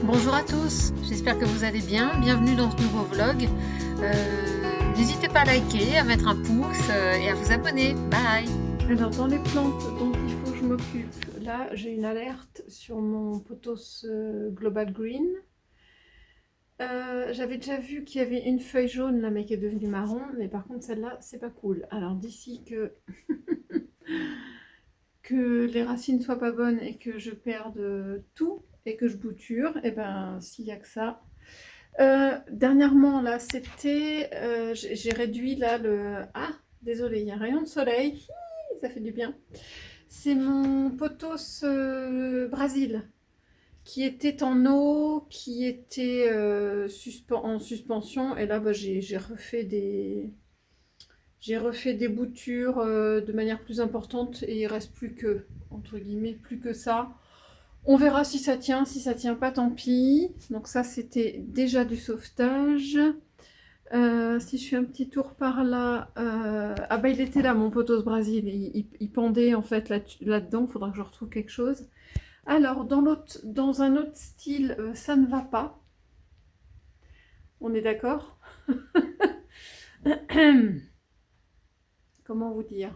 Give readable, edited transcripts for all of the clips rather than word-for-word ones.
Bonjour à tous, j'espère que vous allez bien. Bienvenue dans ce nouveau vlog. N'hésitez pas à liker, à mettre un pouce et à vous abonner. Bye. Alors dans les plantes dont il faut que je m'occupe, là j'ai une alerte sur mon pothos Global Green. J'avais déjà vu qu'il y avait une feuille jaune là mais qui est devenue marron, mais par contre celle-là c'est pas cool. Alors d'ici que que les racines soient pas bonnes et que je perde tout et que je bouture, et ben s'il y a que ça. Dernièrement là c'était j'ai réduit là le désolé, il y a un rayon de soleil. Hi, ça fait du bien. C'est mon pothos Brésil qui était en eau, qui était en suspension, et là bah, j'ai refait des boutures de manière plus importante, et il reste plus que, entre guillemets, plus que ça. On verra si ça tient pas tant pis. Donc ça c'était déjà du sauvetage. Si je fais un petit tour par là, ah bah il était là mon pothos Brésil, il pendait en fait là-dedans, faudra que je retrouve quelque chose. Alors dans un autre style, ça ne va pas, on est d'accord. Comment vous dire,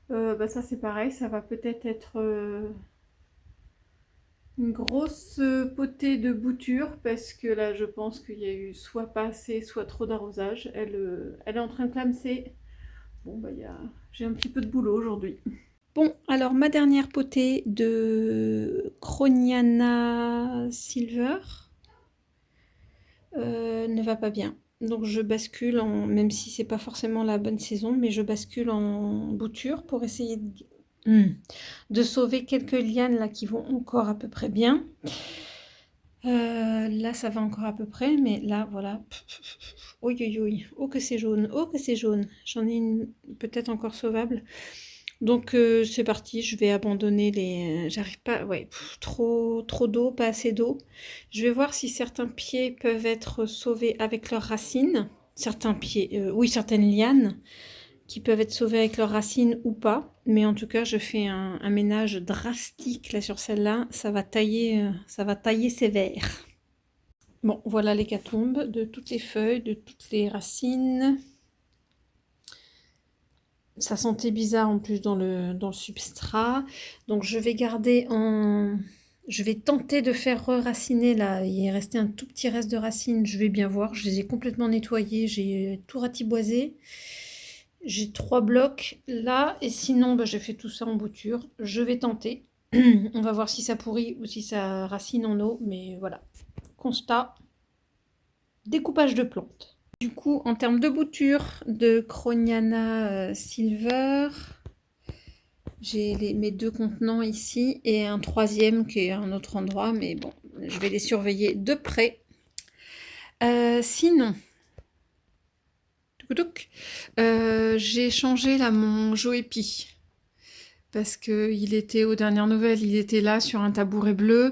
bah ça c'est pareil, ça va peut-être être une grosse potée de bouture, parce que là je pense qu'il y a eu soit pas assez, soit trop d'arrosage. Elle est en train de clamser. Bon bah j'ai un petit peu de boulot aujourd'hui. Bon, alors ma dernière potée de Croniana Silver ne va pas bien. Donc je bascule même si c'est pas forcément la bonne saison, mais je bascule en bouture pour essayer de sauver quelques lianes là qui vont encore à peu près bien. Là ça va encore à peu près, mais là voilà. Oui, oui, oui. Oh que c'est jaune, oh que c'est jaune. J'en ai une peut-être encore sauvable. Donc c'est parti, je vais abandonner les... J'arrive pas... Ouais, trop d'eau, pas assez d'eau. Je vais voir si certains pieds peuvent être sauvés avec leurs racines. Certains pieds... oui, certaines lianes qui peuvent être sauvées avec leurs racines ou pas. Mais en tout cas, je fais un ménage drastique là sur celle-là. Ça va tailler sévère. Bon, voilà l'hécatombe de toutes les feuilles, de toutes les racines. Ça sentait bizarre en plus dans le substrat. Donc je vais garder en... Je vais tenter de faire re-raciner là. Il est resté un tout petit reste de racines. Je vais bien voir. Je les ai complètement nettoyés. J'ai tout ratiboisé. J'ai 3 blocs là. Et sinon, bah, j'ai fait tout ça en bouture. Je vais tenter. On va voir si ça pourrit ou si ça racine en eau. Mais voilà. Constat. Découpage de plantes. Du coup, en termes de bouture de Croniana Silver, j'ai mes 2 contenants ici et un troisième qui est à un autre endroit, mais bon, je vais les surveiller de près. Sinon, j'ai changé là mon Joépi, parce qu'il était aux dernières nouvelles, il était là sur un tabouret bleu.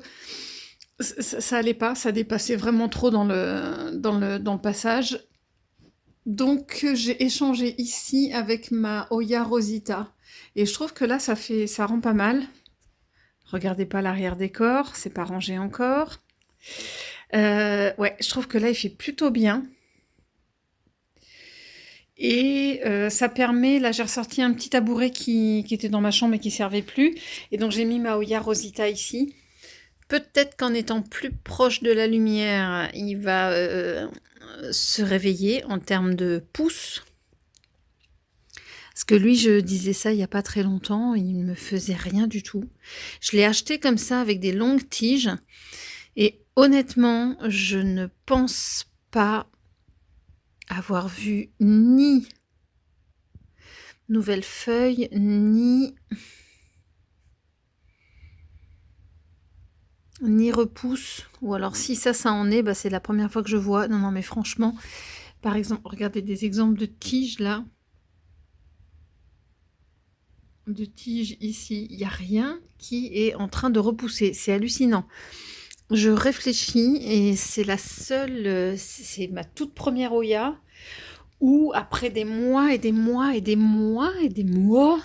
Ça allait pas, ça dépassait vraiment trop dans le passage. Donc j'ai échangé ici avec ma Hoya Rosita, et je trouve que là ça rend pas mal. Regardez pas l'arrière-décor, c'est pas rangé encore. Ouais, je trouve que là il fait plutôt bien. Et ça permet, là j'ai ressorti un petit tabouret qui était dans ma chambre et qui servait plus, et donc j'ai mis ma Hoya Rosita ici. Peut-être qu'en étant plus proche de la lumière, il va se réveiller en termes de pouces. Parce que lui, je disais ça il n'y a pas très longtemps, il ne me faisait rien du tout. Je l'ai acheté comme ça avec des longues tiges. Et honnêtement, je ne pense pas avoir vu ni nouvelles feuilles, ni repousse. Ou alors si ça en est, bah, c'est la première fois que je vois. Non, mais franchement, par exemple, regardez des exemples de tiges là. De tiges ici, il n'y a rien qui est en train de repousser. C'est hallucinant. Je réfléchis et c'est la seule, c'est ma toute première Hoya où après des mois et des mois et des mois et des mois,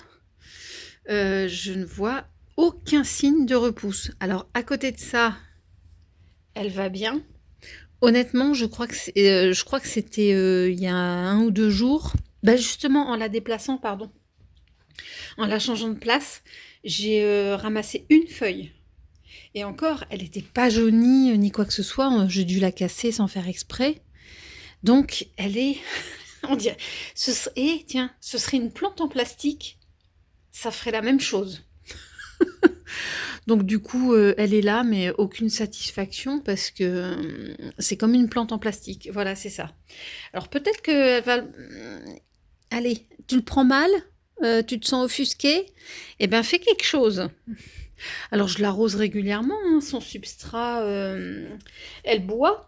je ne vois aucun signe de repousse. Alors à côté de ça, elle va bien. Honnêtement, je crois que c'était il y a 1 ou 2 jours. Bah justement, en la déplaçant, pardon, en la changeant de place, j'ai ramassé une feuille. Et encore, elle n'était pas jaunie ni quoi que ce soit. J'ai dû la casser sans faire exprès. Donc, elle est... On dirait... Et tiens, ce serait une plante en plastique. Ça ferait la même chose. Donc du coup, elle est là, mais aucune satisfaction parce que c'est comme une plante en plastique. Voilà, c'est ça. Alors peut-être qu'elle va... Allez, tu le prends mal, tu te sens offusqué, eh bien fais quelque chose. Alors je l'arrose régulièrement, hein, son substrat, elle boit,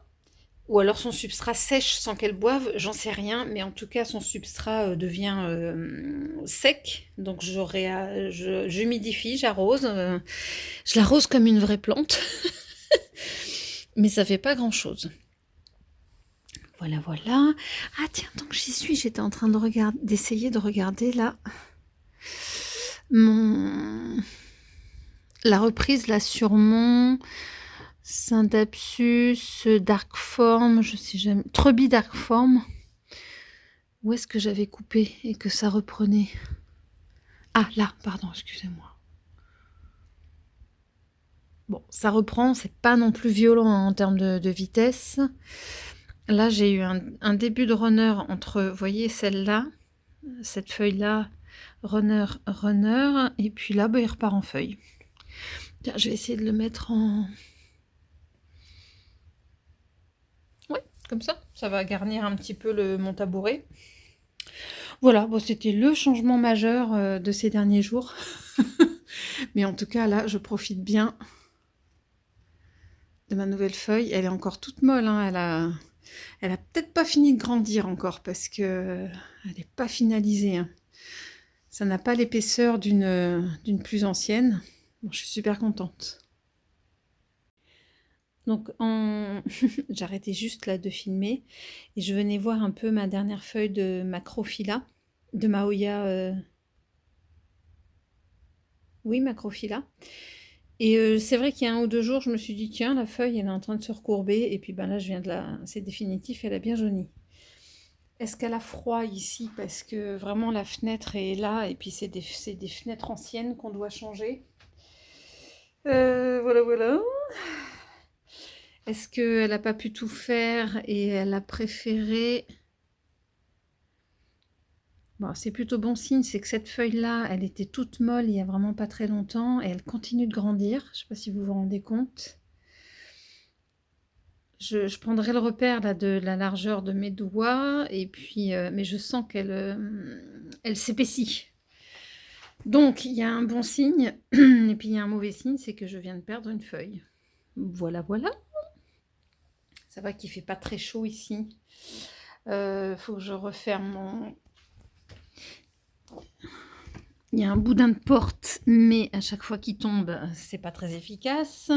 ou alors son substrat sèche sans qu'elle boive, j'en sais rien, mais en tout cas son substrat devient sec, donc j'humidifie, j'arrose, je l'arrose comme une vraie plante, mais ça fait pas grand-chose. Voilà, voilà. Ah tiens, tant que j'y suis, j'étais en train d'essayer de regarder là la reprise là sur mon Syndapsus Darkform, je sais jamais, Trebi Darkform. Où est-ce que j'avais coupé et que ça reprenait? Ah là, pardon, excusez-moi. Bon, ça reprend, c'est pas non plus violent en termes de vitesse. Là, j'ai eu un début de runner entre, vous voyez, celle-là, cette feuille-là, runner, et puis là, bah, il repart en feuille. Tiens, je vais essayer de le mettre en... Ouais, comme ça va garnir un petit peu mon tabouret. Voilà, bon, c'était le changement majeur de ces derniers jours. Mais en tout cas, là, je profite bien de ma nouvelle feuille. Elle est encore toute molle, hein. Elle a peut-être pas fini de grandir encore parce que elle n'est pas finalisée, hein. Ça n'a pas l'épaisseur d'une plus ancienne. Bon, je suis super contente. Donc, j'arrêtais juste là de filmer et je venais voir un peu ma dernière feuille de Macrophylla, de Mahoya. Oui, Macrophylla. Et c'est vrai qu'il y a 1 ou 2 jours, je me suis dit, tiens, la feuille, elle est en train de se recourber. Et puis ben là, c'est définitif, elle a bien jauni. Est-ce qu'elle a froid ici? Parce que vraiment, la fenêtre est là. Et puis, c'est des fenêtres anciennes qu'on doit changer. Voilà, voilà. Est-ce qu'elle n'a pas pu tout faire et elle a préféré... Bon, c'est plutôt bon signe, c'est que cette feuille-là, elle était toute molle il y a vraiment pas très longtemps et elle continue de grandir. Je ne sais pas si vous vous rendez compte. Je prendrai le repère là, de la largeur de mes doigts, et puis, mais je sens elle s'épaissit. Donc, il y a un bon signe, et puis il y a un mauvais signe, c'est que je viens de perdre une feuille. Voilà, voilà. Ça va qu'il ne fait pas très chaud ici. Faut que je referme mon... Il y a un boudin de porte, mais à chaque fois qu'il tombe, c'est pas très efficace.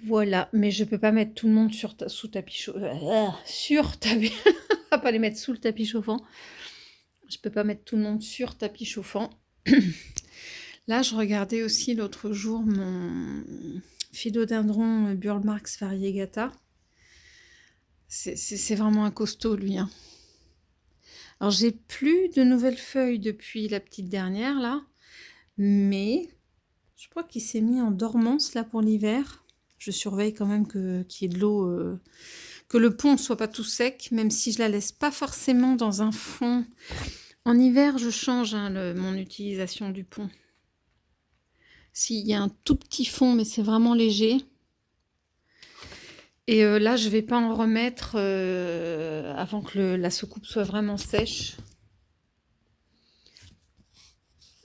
Voilà, mais je peux pas mettre tout le monde sous tapis chauffant. Sur tapis... On va pas les mettre sous le tapis chauffant. Je peux pas mettre tout le monde sur tapis chauffant. Là, je regardais aussi l'autre jour mon philodendron Burlmarx variegata. C'est vraiment un costaud, lui, hein. Alors, j'ai plus de nouvelles feuilles depuis la petite dernière, là. Mais je crois qu'il s'est mis en dormance, là, pour l'hiver. Je surveille quand même qu'il y ait de l'eau, que le pont ne soit pas tout sec, même si je la laisse pas forcément dans un fond. En hiver, je change mon utilisation du pont. S'il y a un tout petit fond, mais c'est vraiment léger. Et là, je vais pas en remettre avant que la soucoupe soit vraiment sèche.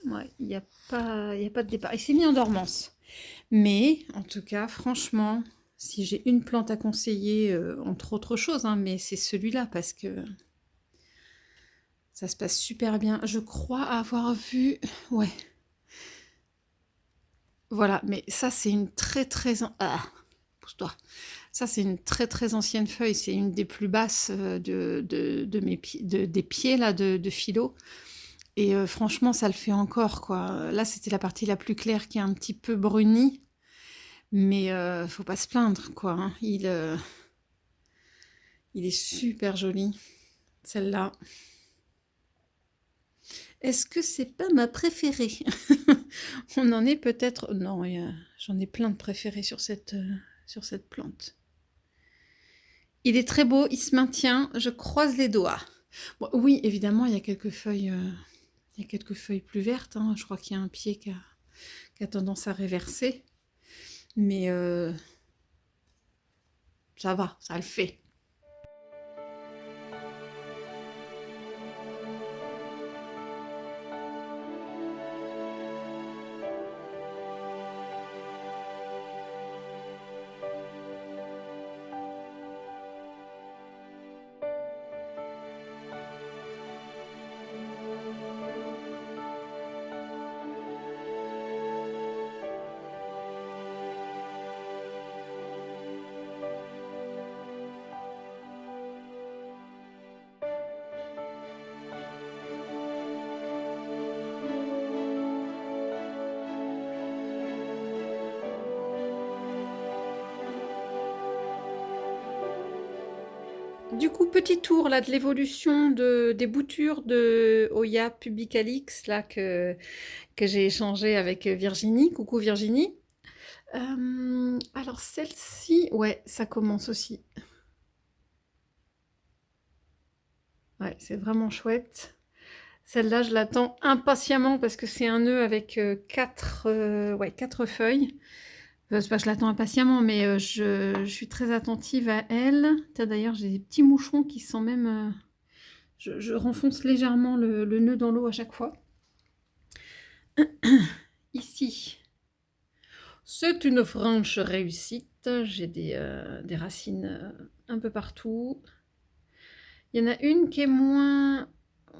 Ouais, il n'y a pas de départ. Il s'est mis en dormance. Mais, en tout cas, franchement, si j'ai une plante à conseiller, entre autres choses, hein, mais c'est celui-là parce que ça se passe super bien. Je crois avoir vu... Ouais. Voilà, mais ça, c'est une très pousse-toi. Ça, c'est une très ancienne feuille. C'est une des plus basses des pieds là, de philo. Et franchement, ça le fait encore, quoi. Là, c'était la partie la plus claire qui est un petit peu brunie. Mais faut pas se plaindre, quoi, hein. Il est super joli, celle-là. Est-ce que c'est pas ma préférée? On en est peut-être... Non, j'en ai plein de préférés sur cette plante. Il est très beau, il se maintient, je croise les doigts. Bon, oui, évidemment, il y a quelques feuilles plus vertes, hein. Je crois qu'il y a un pied qui a tendance à réverser. Mais ça va, ça le fait. Du coup, petit tour là de l'évolution des boutures de Hoya pubicalix là que j'ai échangé avec Virginie. Coucou Virginie. Alors celle-ci, ouais, ça commence aussi. Ouais, c'est vraiment chouette. Celle-là, je l'attends impatiemment parce que c'est un nœud avec 4 feuilles. C'est pas que je l'attends impatiemment, mais je suis très attentive à elle. D'ailleurs, j'ai des petits moucherons qui sont même... je renfonce légèrement le nœud dans l'eau à chaque fois. Ici, c'est une franche réussite. J'ai des racines un peu partout. Il y en a une qui est moins...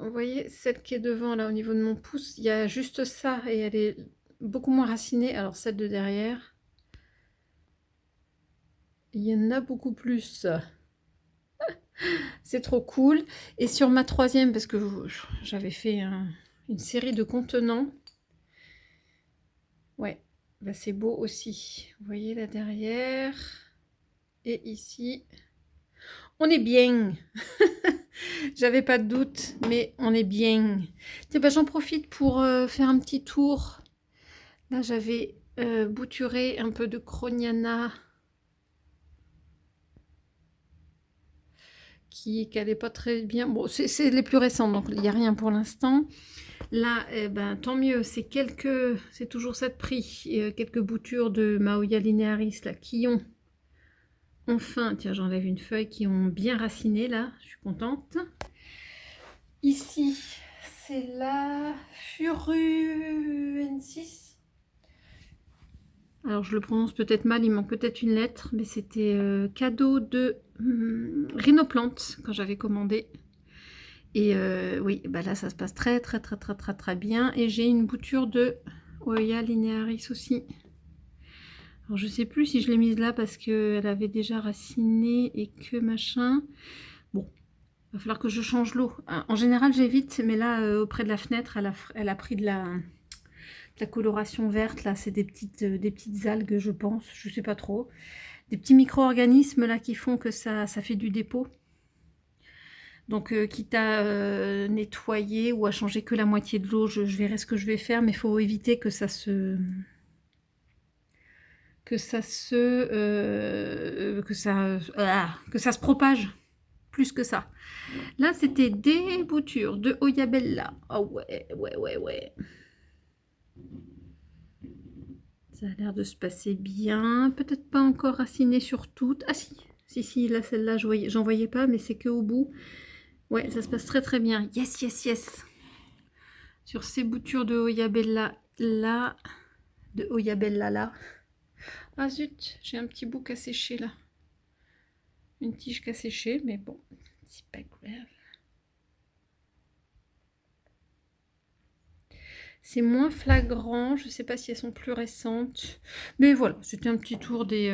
Vous voyez, celle qui est devant, là, au niveau de mon pouce, il y a juste ça, et elle est beaucoup moins racinée. Alors, celle de derrière, il y en a beaucoup plus. C'est trop cool. Et sur ma troisième, parce que j'avais fait une série de contenants. Ouais, bah c'est beau aussi. Vous voyez là derrière. Et ici, on est bien. J'avais pas de doute, mais on est bien. Tiens, bah, j'en profite pour faire un petit tour. Là, j'avais bouturé un peu de Croniana qui n'allait pas très bien. Bon, c'est les plus récents, donc il n'y a rien pour l'instant. Là, ben, tant mieux, c'est toujours ça de prix. Quelques boutures de Mahoya linearis là, qui ont enfin, tiens, j'enlève une feuille, qui ont bien raciné là, je suis contente. Ici, c'est la Furuensis. Alors je le prononce peut-être mal, il manque peut-être une lettre, mais c'était cadeau de Rhinoplante quand j'avais commandé. Et oui, bah là ça se passe très bien. Et j'ai une bouture de Hoya linearis aussi. Alors je sais plus si je l'ai mise là parce qu'elle avait déjà raciné et que machin. Bon, il va falloir que je change l'eau. En général j'évite, mais là auprès de la fenêtre, elle a pris de la coloration verte. Là c'est des petites algues, je pense, je sais pas trop. Des petits micro-organismes là qui font que ça fait du dépôt. Donc quitte à nettoyer ou à changer que la moitié de l'eau, je verrai ce que je vais faire, mais il faut éviter que ça se propage plus que ça. Là, c'était des boutures de Oyabella. Oh ouais. Ça a l'air de se passer bien. Peut-être pas encore raciné sur toutes. Ah si, là, celle-là, j'en voyais pas, mais c'est que au bout. Ouais, ça se passe très bien. Yes. Sur ces boutures de Oyabella là, Ah zut, j'ai un petit bout qui a séché là. Une tige qui a séché, mais bon, c'est pas grave. C'est moins flagrant, je sais pas si elles sont plus récentes. Mais voilà, c'était un petit tour des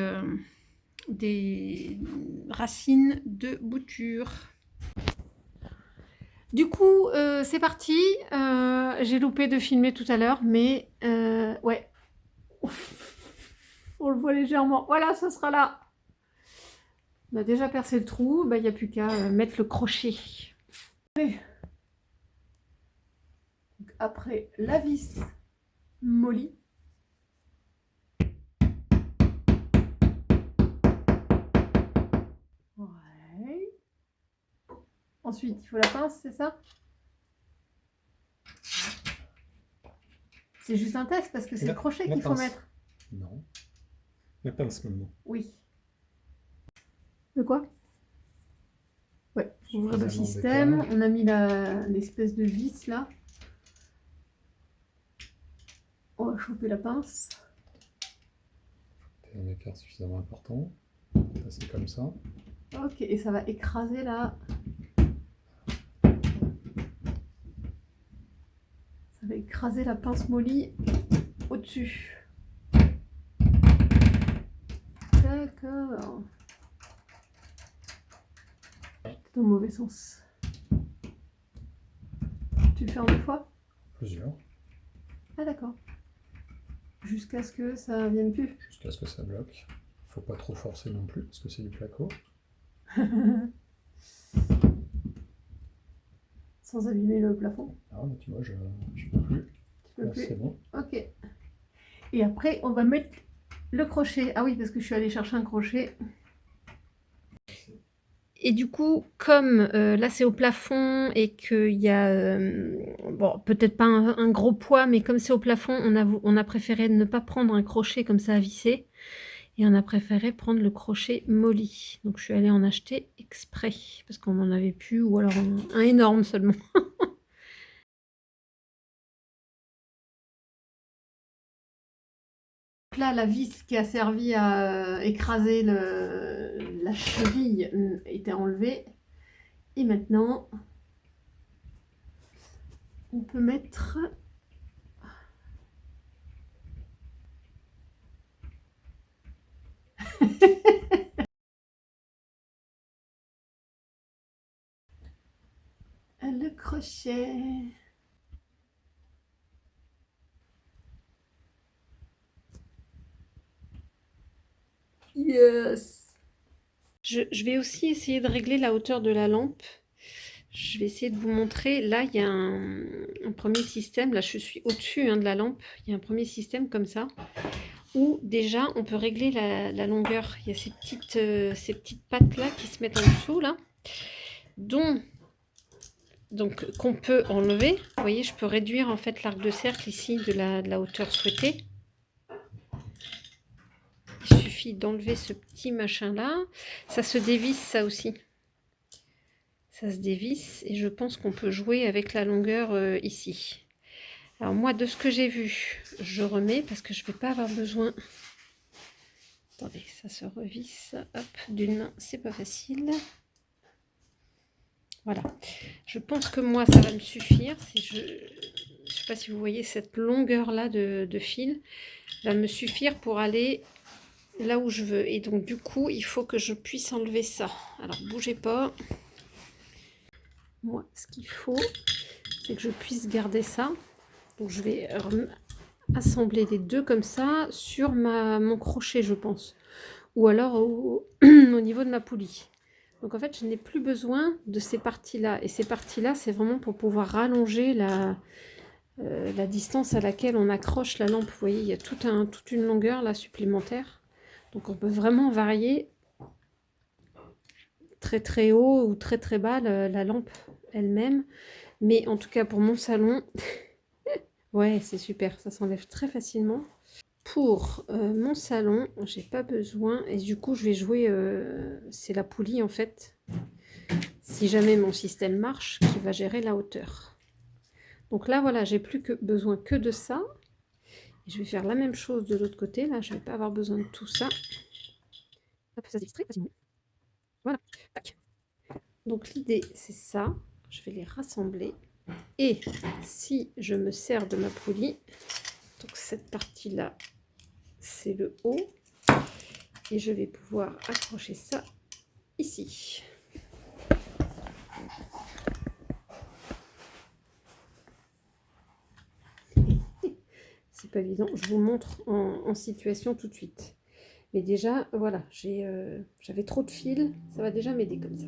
racines de bouture. Du coup, c'est parti. J'ai loupé de filmer tout à l'heure, mais ouais. On le voit légèrement. Voilà, ça sera là. On a déjà percé le trou. Bah, il n'y a plus qu'à mettre le crochet. Allez. Donc, après la vis mollie. Ouais. Ensuite, il faut la pince, c'est ça? C'est juste un test parce que c'est le crochet qu'il faut mettre. Non. La pince maintenant. Oui. De quoi? Ouais, ouvrir le système. On a mis l'espèce de vis là. On va choper la pince. C'est un écart suffisamment important. C'est comme ça. Ok, et ça va écraser là. Ça va écraser la pince mollie au-dessus. D'accord. Dans le mauvais sens. Tu le fais en 2 fois? Plusieurs. Ah d'accord. Jusqu'à ce que ça vienne plus. Jusqu'à ce que ça bloque. Faut pas trop forcer non plus parce que c'est du placo. Sans abîmer le plafond. Ah, mais tu vois, je peux plus. Tu peux plus. C'est bon. Ok. Et après, on va mettre le crochet. Ah oui, parce que je suis allée chercher un crochet. Et du coup, comme là c'est au plafond et qu'il y a, bon, peut-être pas un gros poids, mais comme c'est au plafond, on a préféré ne pas prendre un crochet comme ça à visser. Et on a préféré prendre le crochet molly. Donc je suis allée en acheter exprès, parce qu'on n'en avait plus, ou alors un énorme seulement. Là, la vis qui a servi à écraser la cheville était enlevée. Et maintenant, on peut mettre le crochet. Yes. Je vais aussi essayer de régler la hauteur de la lampe. Je vais essayer de vous montrer. Là, il y a un premier système. Là, je suis au-dessus de la lampe. Il y a un premier système comme ça, où déjà, on peut régler la longueur. Il y a ces petites pattes-là qui se mettent en dessous, là, donc qu'on peut enlever. Vous voyez, je peux réduire en fait l'arc de cercle ici de la hauteur souhaitée. Il suffit d'enlever ce petit machin-là. Ça se dévisse, ça aussi. Ça se dévisse et je pense qu'on peut jouer avec la longueur ici. Alors moi, de ce que j'ai vu, je remets parce que je ne vais pas avoir besoin... Attendez, ça se revisse. Hop, d'une main, c'est pas facile. Voilà. Je pense que moi, ça va me suffire. Si je ne sais pas si vous voyez cette longueur-là de fil, va me suffire pour aller là où je veux. Et donc, du coup, il faut que je puisse enlever ça. Alors, bougez pas. Moi, ce qu'il faut, c'est que je puisse garder ça. Donc, je vais assembler les deux comme ça sur mon crochet, je pense. Ou alors au niveau de ma poulie. Donc, en fait, je n'ai plus besoin de ces parties-là. Et ces parties-là, c'est vraiment pour pouvoir rallonger la distance à laquelle on accroche la lampe. Vous voyez, il y a toute une longueur là supplémentaire. Donc, on peut vraiment varier très très haut ou très très bas la lampe elle-même. Mais en tout cas, pour mon salon, ouais, c'est super. Ça s'enlève très facilement. Pour mon salon, j'ai pas besoin. Et du coup, je vais jouer... c'est la poulie, en fait. Si jamais mon système marche, qui va gérer la hauteur. Donc là, voilà, j'ai plus besoin que de ça. Et je vais faire la même chose de l'autre côté. Là, je vais pas avoir besoin de tout ça. Hop, ça s'extrait facilement. Voilà. Tac. Donc l'idée, c'est ça. Je vais les rassembler. Et si je me sers de ma poulie, donc cette partie-là, c'est le haut. Et je vais pouvoir accrocher ça ici. c'est pas évident. Je vous montre en situation tout de suite. Mais déjà, voilà, j'avais trop de fils. Ça va déjà m'aider comme ça.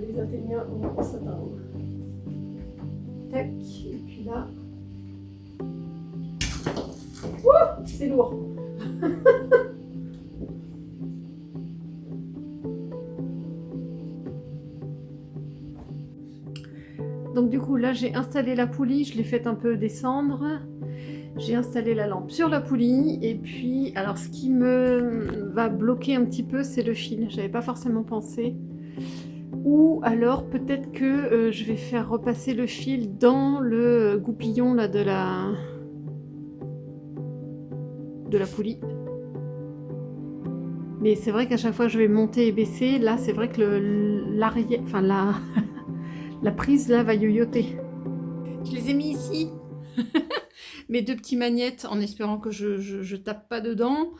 Les Athéniens vont s'atteindre. Tac, et puis là. Ouh, c'est lourd. Donc du coup là j'ai installé la poulie, je l'ai fait un peu descendre. J'ai installé la lampe sur la poulie et puis alors ce qui me va bloquer un petit peu c'est le fil. J'avais pas forcément pensé. Ou alors peut-être que je vais faire repasser le fil dans le goupillon là, de la poulie. Mais c'est vrai qu'à chaque fois que je vais monter et baisser, là c'est vrai que l'arrière, enfin la prise là va yoyoter. Je les ai mis ici, mes deux petits magnettes, en espérant que je tape pas dedans.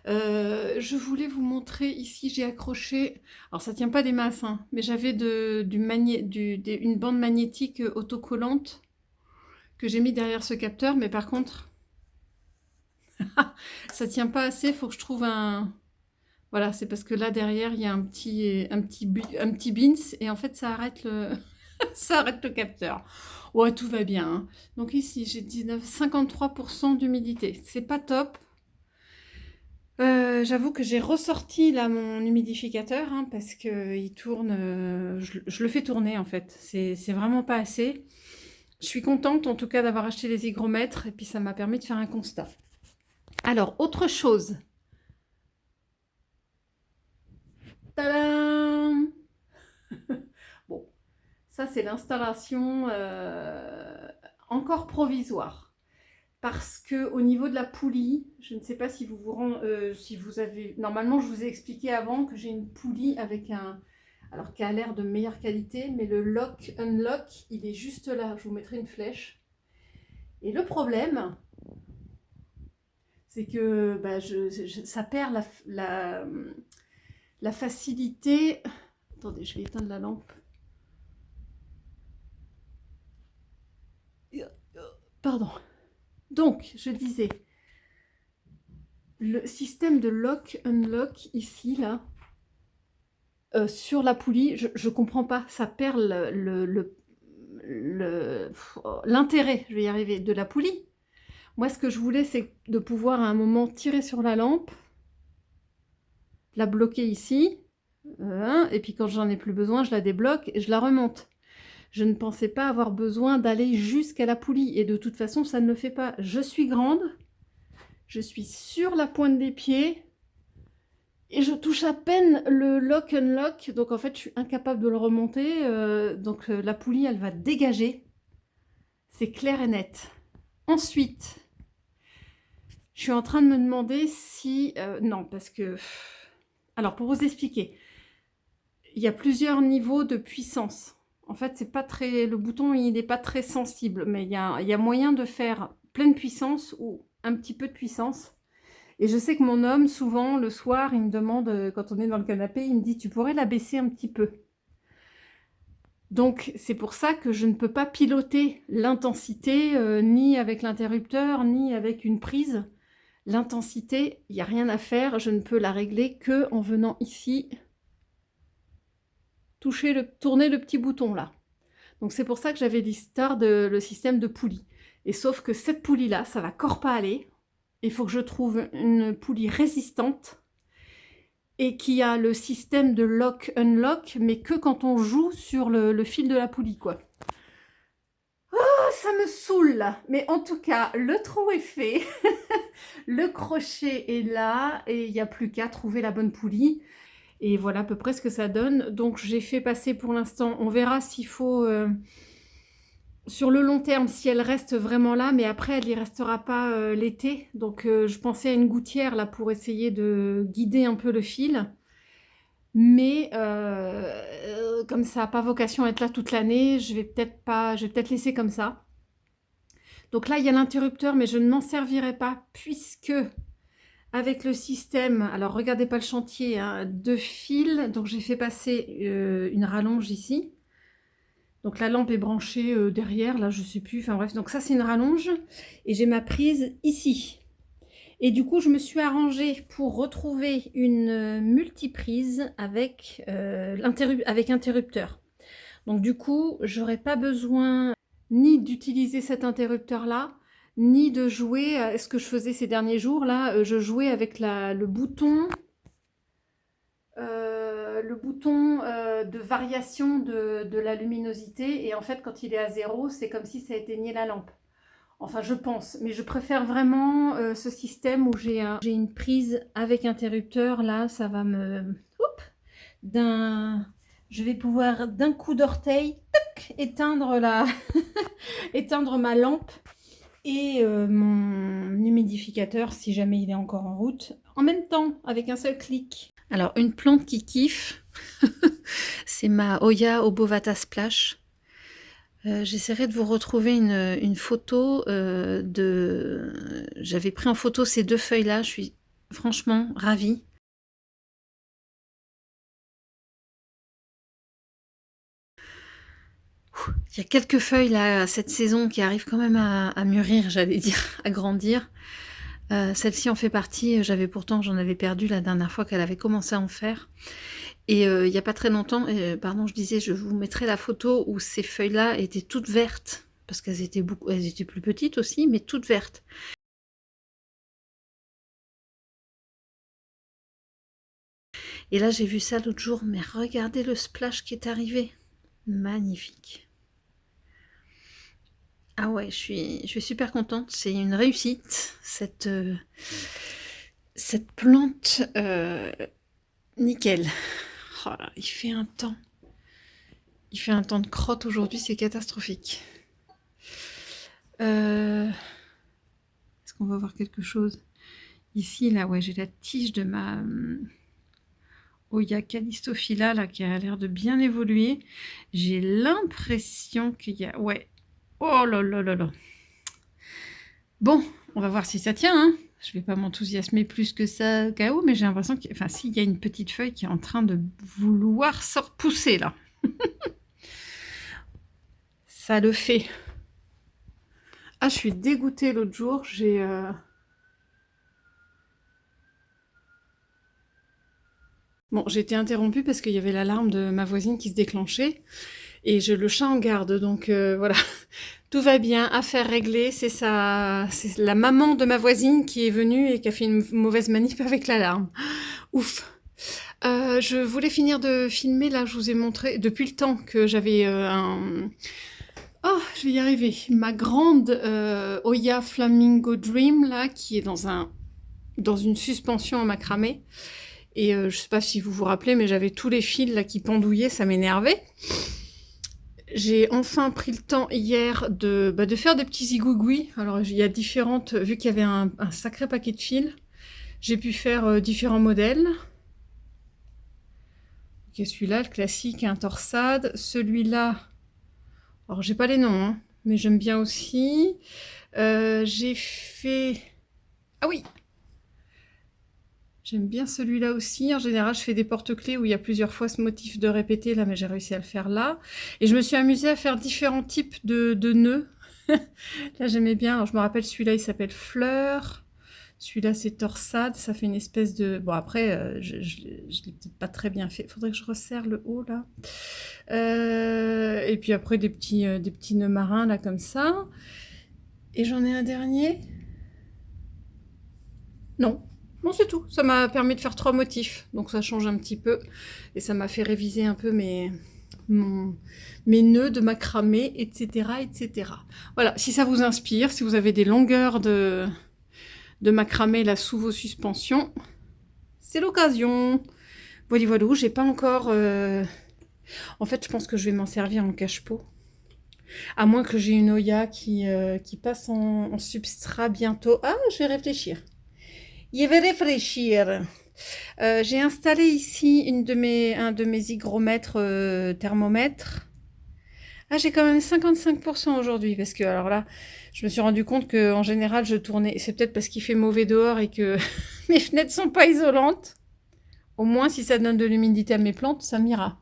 Je voulais vous montrer, ici j'ai accroché, alors ça tient pas des masses, hein, mais j'avais une bande magnétique autocollante que j'ai mis derrière ce capteur, mais par contre, ça tient pas assez, il faut que je trouve un... Voilà, c'est parce que là derrière il y a un petit bins, et en fait ça arrête le... ça arrête le capteur. Ouais, tout va bien, hein. Donc ici j'ai 53% d'humidité, c'est pas top. J'avoue que j'ai ressorti là mon humidificateur hein, parce que il tourne, je le fais tourner en fait, c'est vraiment pas assez. Je suis contente en tout cas d'avoir acheté les hygromètres et puis ça m'a permis de faire un constat. Alors, autre chose. Tadam! Bon, ça c'est l'installation encore provisoire. Parce que au niveau de la poulie, je ne sais pas si vous avez... Normalement, je vous ai expliqué avant que j'ai une poulie avec un... Alors, qui a l'air de meilleure qualité, mais le lock, unlock, il est juste là. Je vous mettrai une flèche. Et le problème, c'est que bah, ça perd la facilité... Attendez, je vais éteindre la lampe. Pardon. Donc, je disais, le système de lock-unlock ici, là, sur la poulie, je comprends pas, ça perd l'intérêt, je vais y arriver, de la poulie. Moi, ce que je voulais, c'est de pouvoir à un moment tirer sur la lampe, la bloquer ici, et puis quand j'en ai plus besoin, je la débloque et je la remonte. Je ne pensais pas avoir besoin d'aller jusqu'à la poulie. Et de toute façon, ça ne le fait pas. Je suis grande. Je suis sur la pointe des pieds. Et je touche à peine le lock-unlock. Donc en fait, je suis incapable de le remonter. Donc la poulie, elle va dégager. C'est clair et net. Ensuite, je suis en train de me demander si... non, parce que... Alors, pour vous expliquer, il y a plusieurs niveaux de puissance. En fait, c'est pas très, le bouton il n'est pas très sensible, mais il y a moyen de faire pleine puissance ou un petit peu de puissance. Et je sais que mon homme, souvent, le soir, il me demande, quand on est dans le canapé, il me dit « tu pourrais la baisser un petit peu ». Donc, c'est pour ça que je ne peux pas piloter l'intensité, ni avec l'interrupteur, ni avec une prise. L'intensité, il n'y a rien à faire, je ne peux la régler qu'en venant ici... tourner le petit bouton là. Donc c'est pour ça que j'avais l'histoire de le système de poulie. Et sauf que cette poulie-là, ça va encore pas aller. Il faut que je trouve une poulie résistante et qui a le système de lock-unlock, mais que quand on joue sur le fil de la poulie, quoi. Oh, ça me saoule là. Mais en tout cas, le trou est fait. Le crochet est là et il n'y a plus qu'à trouver la bonne poulie. Et voilà à peu près ce que ça donne. Donc j'ai fait passer pour l'instant, on verra s'il faut... sur le long terme, si elle reste vraiment là, mais après elle n'y restera pas l'été. Donc je pensais à une gouttière là pour essayer de guider un peu le fil. Mais comme ça n'a pas vocation à être là toute l'année, je vais peut-être laisser comme ça. Donc là, il y a l'interrupteur, mais je ne m'en servirai pas puisque avec le système, alors regardez pas le chantier, hein, de fil, donc j'ai fait passer une rallonge ici. Donc la lampe est branchée derrière, là je sais plus, enfin bref, donc ça c'est une rallonge et j'ai ma prise ici. Et du coup je me suis arrangée pour retrouver une multiprise avec, avec interrupteur. Donc du coup j'aurais pas besoin ni d'utiliser cet interrupteur là, ni de jouer à ce que je faisais ces derniers jours là, je jouais avec le bouton de variation de la luminosité et en fait quand il est à 0 c'est comme si ça éteignait la lampe. Enfin je pense, mais je préfère vraiment ce système où j'ai une prise avec interrupteur. Là ça va me... je vais pouvoir d'un coup d'orteil éteindre éteindre ma lampe et mon humidificateur si jamais il est encore en route en même temps avec un seul clic. Alors une plante qui kiffe, c'est ma Hoya Obovata Splash. J'essaierai de vous retrouver une photo J'avais pris en photo ces deux feuilles-là, je suis franchement ravie. Il y a quelques feuilles là cette saison qui arrivent quand même à mûrir, j'allais dire, à grandir. Celle-ci en fait partie, j'en avais perdu la dernière fois qu'elle avait commencé à en faire. Et il n'y a pas très longtemps, pardon, je disais, je vous mettrai la photo où ces feuilles-là étaient toutes vertes, parce qu'elles étaient elles étaient plus petites aussi, mais toutes vertes. Et là, j'ai vu ça l'autre jour, mais regardez le splash qui est arrivé. Magnifique. Ah ouais, je suis super contente, c'est une réussite, cette plante, nickel. Oh là, il fait un temps de crotte aujourd'hui, c'est catastrophique. Est-ce qu'on va voir quelque chose? Ici, là, ouais, j'ai la tige de ma Hoya Callistophila, là, qui a l'air de bien évoluer. J'ai l'impression qu'il y a... Ouais. Oh là là là là. Bon, on va voir si ça tient, hein. Je vais pas m'enthousiasmer plus que ça, KO, mais j'ai l'impression qu'il s'il y a une petite feuille qui est en train de vouloir se repousser, là. Ça le fait. Ah, je suis dégoûtée l'autre jour, Bon, j'ai été interrompue parce qu'il y avait l'alarme de ma voisine qui se déclenchait et j'ai le chat en garde, donc voilà. Tout va bien, affaire réglée, c'est la maman de ma voisine qui est venue et qui a fait une mauvaise manip avec l'alarme. Ouf. Je voulais finir de filmer, là je vous ai montré, depuis le temps que j'avais Oh, je vais y arriver. Ma grande Hoya Flamingo Dream, là, qui est dans une suspension en macramé. Et je sais pas si vous vous rappelez, mais j'avais tous les fils là qui pendouillaient, ça m'énervait. J'ai enfin pris le temps hier de faire des petits zigouigouis. Alors il y a différentes, vu qu'il y avait un sacré paquet de fils, j'ai pu faire différents modèles. Ok, celui-là, le classique, un torsade. Celui-là, alors j'ai pas les noms, hein, mais j'aime bien aussi. J'ai fait... Ah oui! J'aime bien celui-là aussi. En général, je fais des porte-clés où il y a plusieurs fois ce motif de répéter, là, mais j'ai réussi à le faire là. Et je me suis amusée à faire différents types de nœuds. Là, j'aimais bien. Alors, je me rappelle, celui-là, il s'appelle Fleur. Celui-là, c'est torsade. Ça fait une espèce de... Bon, après, je l'ai peut-être pas très bien fait. Il faudrait que je resserre le haut, là. Et puis après, des petits nœuds marins, là, comme ça. Et j'en ai un dernier. Non. Non, c'est tout. Ça m'a permis de faire 3 motifs. Donc, ça change un petit peu. Et ça m'a fait réviser un peu mes nœuds de macramé, etc., etc. Voilà. Si ça vous inspire, si vous avez des longueurs de macramé là sous vos suspensions, c'est l'occasion. Voilà, j'ai pas encore... En fait, je pense que je vais m'en servir en cache-pot. À moins que j'ai une Oya qui passe en substrat bientôt. Ah, je vais réfléchir. Je vais réfléchir. J'ai installé ici un de mes hygromètres thermomètres. Ah, j'ai quand même 55% aujourd'hui, parce que, alors là, je me suis rendu compte qu'en général, je tournais... C'est peut-être parce qu'il fait mauvais dehors et que mes fenêtres sont pas isolantes. Au moins, si ça donne de l'humidité à mes plantes, ça m'ira.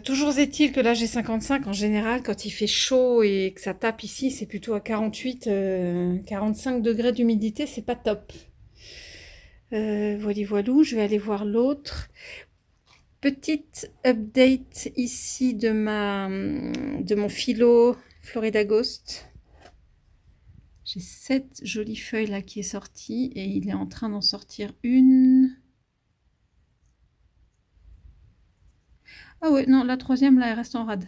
Toujours est-il que là, j'ai 55. En général, quand il fait chaud et que ça tape ici, c'est plutôt à 48, 45 degrés d'humidité, c'est pas top. Voilou, je vais aller voir l'autre. Petite update ici de mon philo Florida Ghost. J'ai 7 jolies feuilles là qui est sortie et il est en train d'en sortir une. Ah ouais, non, la troisième là, elle reste en rade.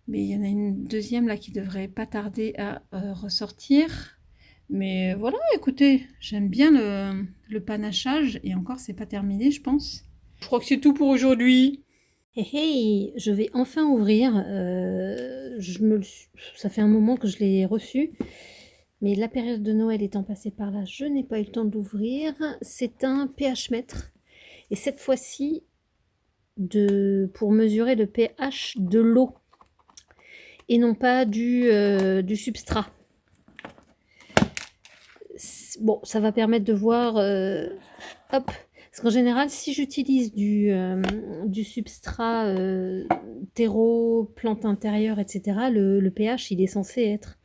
Mais il y en a une deuxième là qui devrait pas tarder à ressortir. Mais voilà, écoutez, j'aime bien le panachage et encore, c'est pas terminé, je pense. Je crois que c'est tout pour aujourd'hui. Hey, hey, je vais enfin ouvrir. Ça fait un moment que je l'ai reçu. Mais la période de Noël étant passée par là, je n'ai pas eu le temps d'ouvrir. C'est un pH mètre. Et cette fois-ci, pour mesurer le pH de l'eau. Et non pas du substrat. Bon, ça va permettre de voir... hop. Parce qu'en général, si j'utilise du substrat terreau, plante intérieure, etc., le pH, il est censé être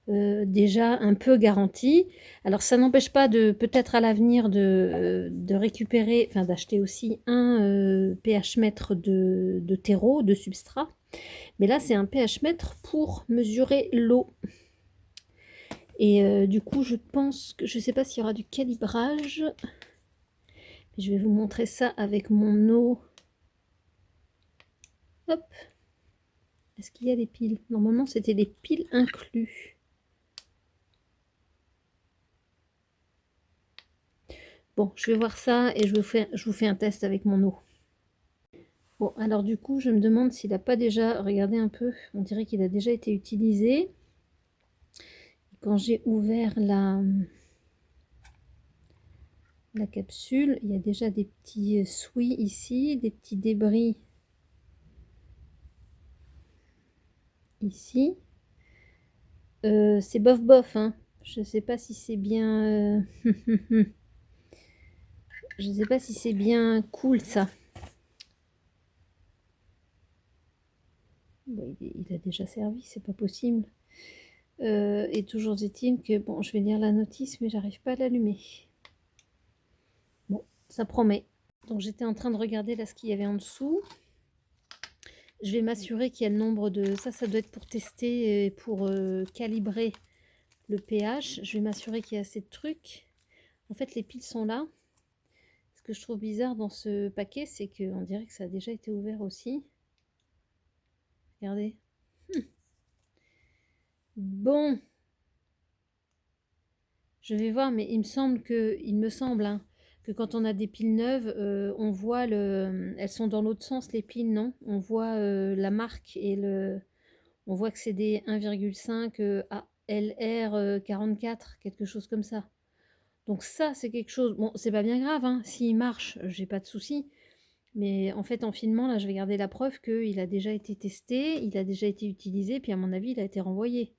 déjà un peu garanti. Alors, ça n'empêche pas peut-être à l'avenir de récupérer, enfin d'acheter aussi un pH mètre de terreau, de substrat. Mais là, c'est un pH mètre pour mesurer l'eau. Et du coup, je pense que je ne sais pas s'il y aura du calibrage. Je vais vous montrer ça avec mon eau. Hop. Est-ce qu'il y a des piles? Normalement, c'était des piles inclus. Bon, je vais voir ça et je vous fais un test avec mon eau. Bon, alors du coup, je me demande s'il n'a pas déjà... Regardez un peu, on dirait qu'il a déjà été utilisé. Quand j'ai ouvert la capsule, il y a déjà des petits souilles ici, des petits débris ici. C'est bof bof, hein. Je sais pas si c'est bien... Je sais pas si c'est bien cool ça. Bon, il a déjà servi, c'est pas possible. Et toujours est-il que... Bon, je vais lire la notice, mais j'arrive pas à l'allumer. Bon, ça promet. Donc j'étais en train de regarder là ce qu'il y avait en dessous. Je vais m'assurer qu'il y a le nombre de... Ça doit être pour tester et pour calibrer le pH. Je vais m'assurer qu'il y a assez de trucs. En fait, les piles sont là. Ce que je trouve bizarre dans ce paquet, c'est qu'on dirait que ça a déjà été ouvert aussi. Regardez. Bon. Je vais voir, mais il me semble, hein, que quand on a des piles neuves, on voit elles sont dans l'autre sens, les piles, non? On voit la marque et on voit que c'est des 1,5 ALR 44, quelque chose comme ça. Donc ça, c'est quelque chose... Bon, c'est pas bien grave, hein. S'il marche, j'ai pas de souci. Mais en fait, en filmant, là, je vais garder la preuve qu'il a déjà été testé, il a déjà été utilisé, puis à mon avis, il a été renvoyé.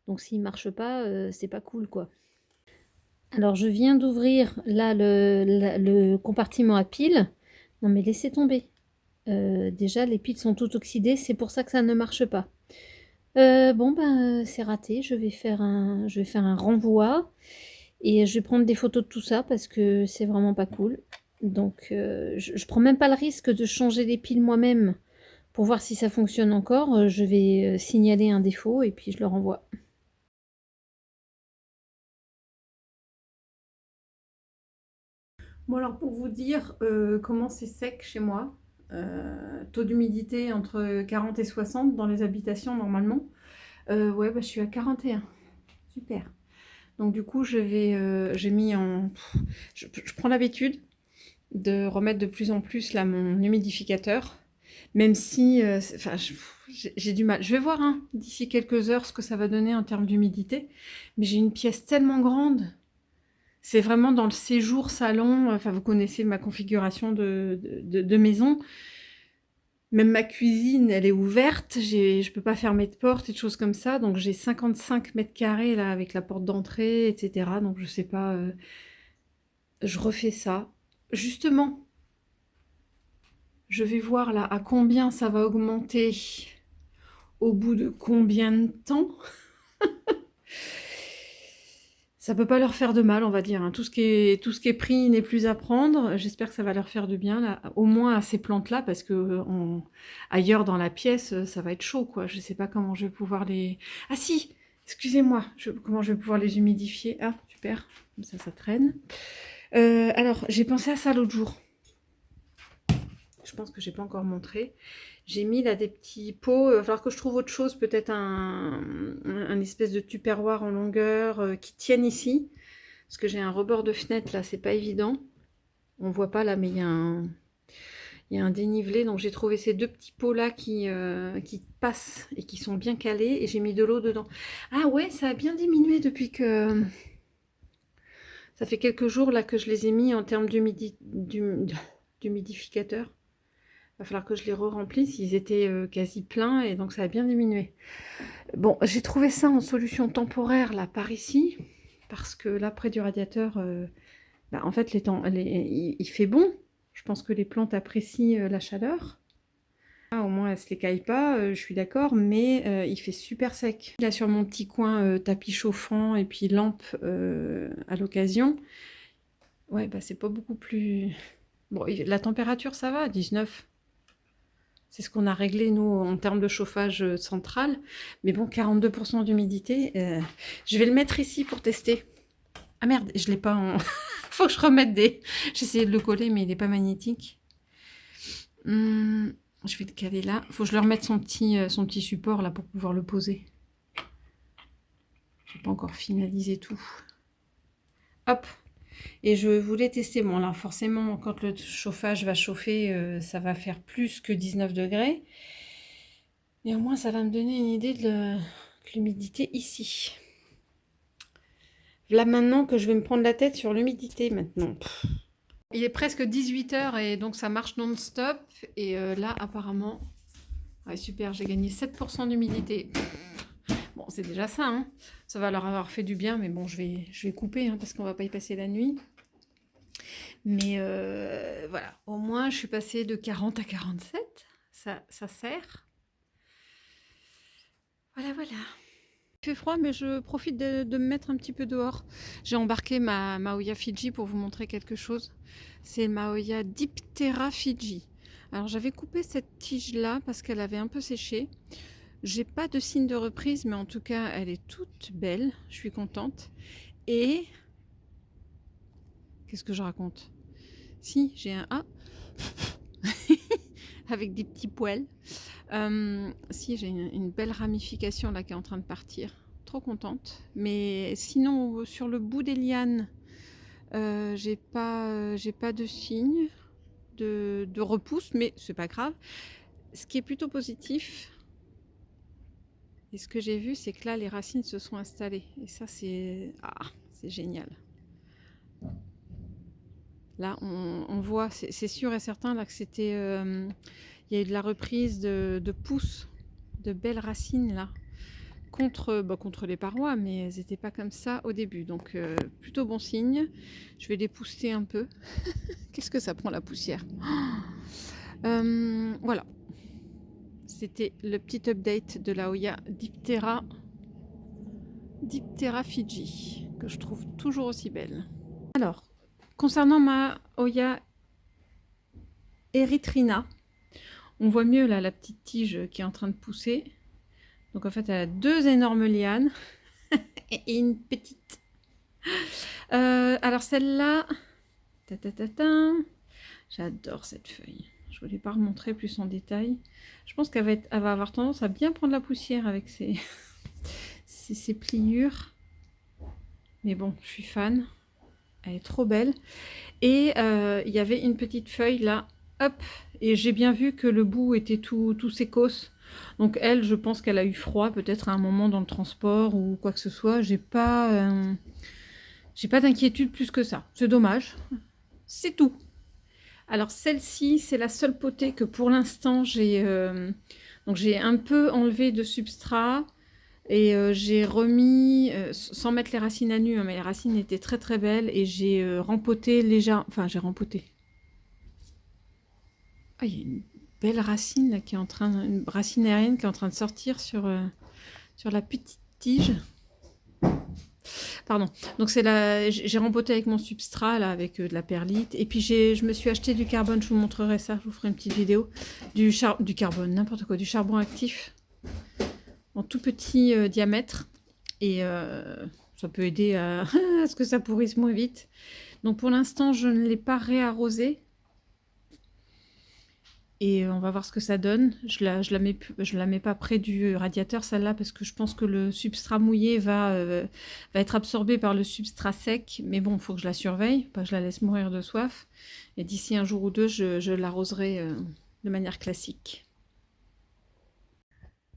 Donc s'il marche pas, c'est pas cool, quoi. Alors, je viens d'ouvrir, là, le compartiment à piles. Non, mais laissez tomber. Déjà, les piles sont toutes oxydées, c'est pour ça que ça ne marche pas. Bon, ben, c'est raté. Je vais faire un renvoi et je vais prendre des photos de tout ça parce que c'est vraiment pas cool. Donc, je prends même pas le risque de changer les piles moi-même pour voir si ça fonctionne encore. Je vais, signaler un défaut et puis je le renvoie. Bon alors pour vous dire comment c'est sec chez moi, taux d'humidité entre 40 et 60 dans les habitations normalement. Ouais, bah, je suis à 41. Super. Donc du coup, j'ai mis en... Je prends l'habitude de remettre de plus en plus là mon humidificateur, même si enfin, j'ai du mal. Je vais voir hein, d'ici quelques heures ce que ça va donner en termes d'humidité, mais j'ai une pièce tellement grande. C'est vraiment dans le séjour salon, enfin vous connaissez ma configuration de maison. Même ma cuisine, elle est ouverte, je peux pas fermer de porte et de choses comme ça, donc j'ai 55 mètres carrés là avec la porte d'entrée, etc. Donc je sais pas, je refais ça. Justement, je vais voir là à combien ça va augmenter au bout de combien de temps. Ça peut pas leur faire de mal, on va dire, hein. Tout ce qui est pris n'est plus à prendre. J'espère que ça va leur faire du bien, là, au moins à ces plantes-là, parce que ailleurs dans la pièce, ça va être chaud, quoi. Je sais pas comment je vais pouvoir les... Ah si! Excusez-moi, comment je vais pouvoir les humidifier? Ah, super, comme ça traîne. Alors, j'ai pensé à ça l'autre jour. Je pense que j'ai pas encore montré. J'ai mis là des petits pots. Il va falloir que je trouve autre chose, peut-être un espèce de tupperware en longueur qui tienne ici. Parce que j'ai un rebord de fenêtre là, c'est pas évident. On voit pas là, mais il y a un dénivelé. Donc j'ai trouvé ces deux petits pots là qui passent et qui sont bien calés. Et j'ai mis de l'eau dedans. Ah ouais, ça a bien diminué depuis que... Ça fait quelques jours là que je les ai mis en termes d'humidificateur. Va falloir que je les re-remplisse, ils étaient quasi pleins et donc ça a bien diminué. Bon, j'ai trouvé ça en solution temporaire là par ici, parce que là près du radiateur, bah, en fait il fait bon. Je pense que les plantes apprécient la chaleur. Ah, au moins elles se les caillent pas, je suis d'accord, mais il fait super sec. Là sur mon petit coin tapis chauffant et puis lampe à l'occasion, ouais bah c'est pas beaucoup plus... Bon, la température ça va, 19. C'est ce qu'on a réglé, nous, en termes de chauffage central. Mais bon, 42% d'humidité. Je vais le mettre ici pour tester. Ah merde, je l'ai pas en... Faut que je remette des... J'ai essayé de le coller, mais il n'est pas magnétique. Je vais le caler là. Faut que je leur mette son petit support là pour pouvoir le poser. J'ai pas encore finalisé tout. Hop. Et je voulais tester. Bon, là, forcément, quand le chauffage va chauffer, ça va faire plus que 19 degrés. Et au moins, ça va me donner une idée de l'humidité ici. Là, maintenant que je vais me prendre la tête sur l'humidité, maintenant. Il est presque 18 h et donc ça marche non-stop. Et là, apparemment... Ouais, super, j'ai gagné 7% d'humidité. Bon, c'est déjà ça, hein. Ça va leur avoir fait du bien, mais bon, je vais couper, hein, parce qu'on va pas y passer la nuit. Mais voilà, au moins, je suis passée de 40 à 47. Ça sert. Voilà, voilà. Il fait froid, mais je profite de me mettre un petit peu dehors. J'ai embarqué ma Mahoya Fiji pour vous montrer quelque chose. C'est Mahoya Diptera Fiji. Alors j'avais coupé cette tige-là parce qu'elle avait un peu séché. J'ai pas de signe de reprise, mais en tout cas, elle est toute belle. Je suis contente. Et... Qu'est-ce que je raconte? Si, j'ai un A. Avec des petits poils. Si, j'ai une belle ramification là qui est en train de partir. Trop contente. Mais sinon, sur le bout des lianes, j'ai pas de signe de repousse, mais c'est pas grave. Ce qui est plutôt positif, et ce que j'ai vu, c'est que là, les racines se sont installées. Et ça, c'est génial. Là, on voit, c'est sûr et certain là que c'était... il y a eu de la reprise de pousses, de belles racines là, contre les parois, mais elles n'étaient pas comme ça au début. Donc plutôt bon signe. Je vais les pousser un peu. Qu'est-ce que ça prend la poussière? Voilà. c'était le petit update de la Hoya Diptera Fiji, que je trouve toujours aussi belle. Alors, concernant ma Hoya Erythrina, on voit mieux là la petite tige qui est en train de pousser. Donc en fait, elle a deux énormes lianes et une petite. Alors celle-là, j'adore cette feuille. Je ne voulais pas remontrer plus en détail. Je pense qu'elle va avoir tendance à bien prendre la poussière avec ses pliures. Mais bon, je suis fan. Elle est trop belle. Et il y avait une petite feuille là. Hop. Et j'ai bien vu que le bout était tout sécos. Donc elle, je pense qu'elle a eu froid peut-être à un moment dans le transport ou quoi que ce soit. J'ai pas d'inquiétude plus que ça. C'est dommage. C'est tout. Alors celle-ci, c'est la seule potée que pour l'instant j'ai un peu enlevé de substrat et j'ai remis, sans mettre les racines à nu, hein, mais les racines étaient très très belles et j'ai rempoté légèrement, enfin j'ai rempoté. Ah, il y a une belle racine là, qui est en train, une racine aérienne qui est en train de sortir sur la petite tige. Pardon. Donc j'ai rempoté avec mon substrat là, avec de la perlite. Et puis je me suis acheté du carbone. Je vous montrerai ça. Je vous ferai une petite vidéo du carbone, n'importe quoi, du charbon actif en tout petit diamètre. Et ça peut aider à ce que ça pourrisse moins vite. Donc pour l'instant, je ne l'ai pas réarrosé. Et on va voir ce que ça donne. Je la mets pas près du radiateur, celle-là, parce que je pense que le substrat mouillé va être absorbé par le substrat sec. Mais bon, il faut que je la surveille, pas que je la laisse mourir de soif. Et d'ici un jour ou deux, je l'arroserai de manière classique.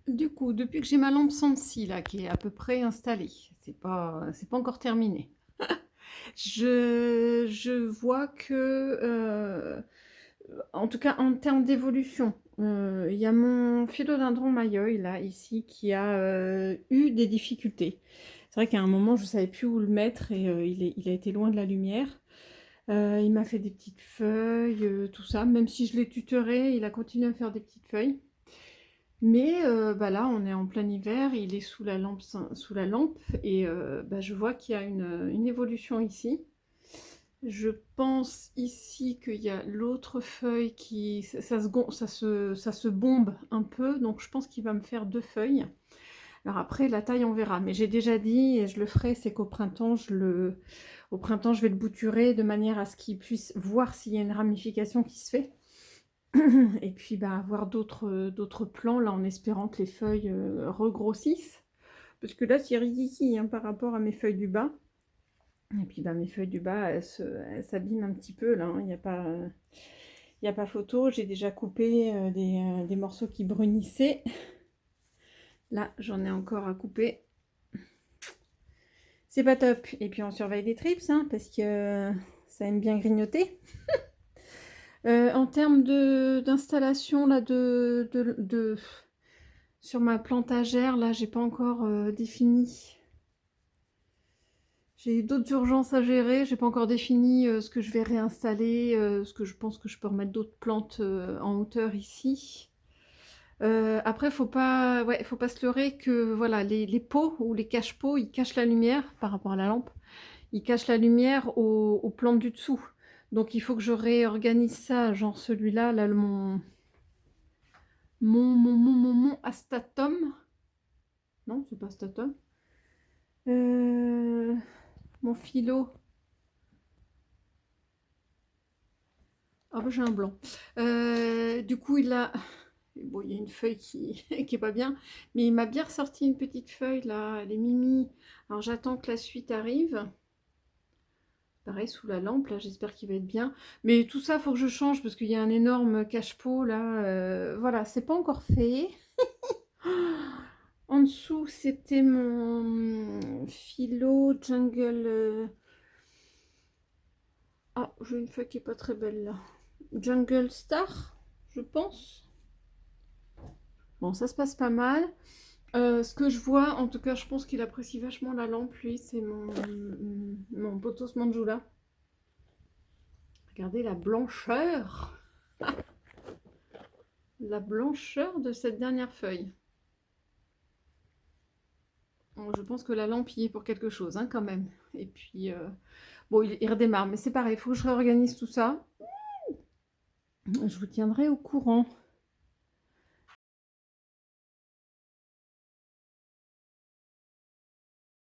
Du coup, depuis que j'ai ma lampe Sansi, là, qui est à peu près installée, c'est pas encore terminé. Je vois que... en tout cas, en termes d'évolution, il y a mon philodendron Mayoi, là, ici, qui a eu des difficultés. C'est vrai qu'à un moment, je ne savais plus où le mettre et il a été loin de la lumière. Il m'a fait des petites feuilles, tout ça. Même si je l'ai tutoré, il a continué à me faire des petites feuilles. Mais bah là, on est en plein hiver, il est sous la lampe et bah, je vois qu'il y a une évolution ici. Je pense ici qu'il y a l'autre feuille qui... ça se bombe un peu, donc je pense qu'il va me faire deux feuilles. Alors après, la taille, on verra. Mais j'ai déjà dit, et je le ferai, c'est qu'au printemps, je vais le bouturer de manière à ce qu'il puisse voir s'il y a une ramification qui se fait. Et puis bah, avoir d'autres plans, là, en espérant que les feuilles regrossissent. Parce que là, c'est ridicule hein, par rapport à mes feuilles du bas. Et puis bah, mes feuilles du bas, elles s'abîment un petit peu là, hein. Il n'y a pas photo. J'ai déjà coupé des morceaux qui brunissaient. Là, j'en ai encore à couper. C'est pas top. Et puis on surveille les trips, hein, parce que ça aime bien grignoter. En termes d'installation là sur ma plantagère, là, j'ai pas encore défini. J'ai d'autres urgences à gérer, j'ai pas encore défini ce que je vais réinstaller, parce que je pense que je peux remettre d'autres plantes en hauteur ici. Après, faut pas se leurrer que voilà, les pots ou les cache-pots, ils cachent la lumière par rapport à la lampe. Ils cachent la lumière aux plantes du dessous. Donc il faut que je réorganise ça, genre celui-là, là, mon astatum. Non, c'est pas astatum. Mon philo. Ah bah j'ai un blanc. Du coup, bon, il y a une feuille qui est pas bien, mais il m'a bien ressorti une petite feuille là, elle est mimi. Alors j'attends que la suite arrive. Pareil sous la lampe, là j'espère qu'il va être bien. Mais tout ça, faut que je change parce qu'il y a un énorme cache-pot là. Voilà, c'est pas encore fait. En dessous, c'était mon philo jungle. Ah, j'ai une feuille qui est pas très belle là. Jungle Star, je pense. Bon, ça se passe pas mal. Ce que je vois, en tout cas, je pense qu'il apprécie vachement la lampe, lui, c'est mon Pothos Manjula. Regardez la blancheur. la blancheur de cette dernière feuille. Je pense que la lampe y est pour quelque chose, hein, quand même. Et puis, bon, il redémarre, mais c'est pareil, il faut que je réorganise tout ça. Je vous tiendrai au courant.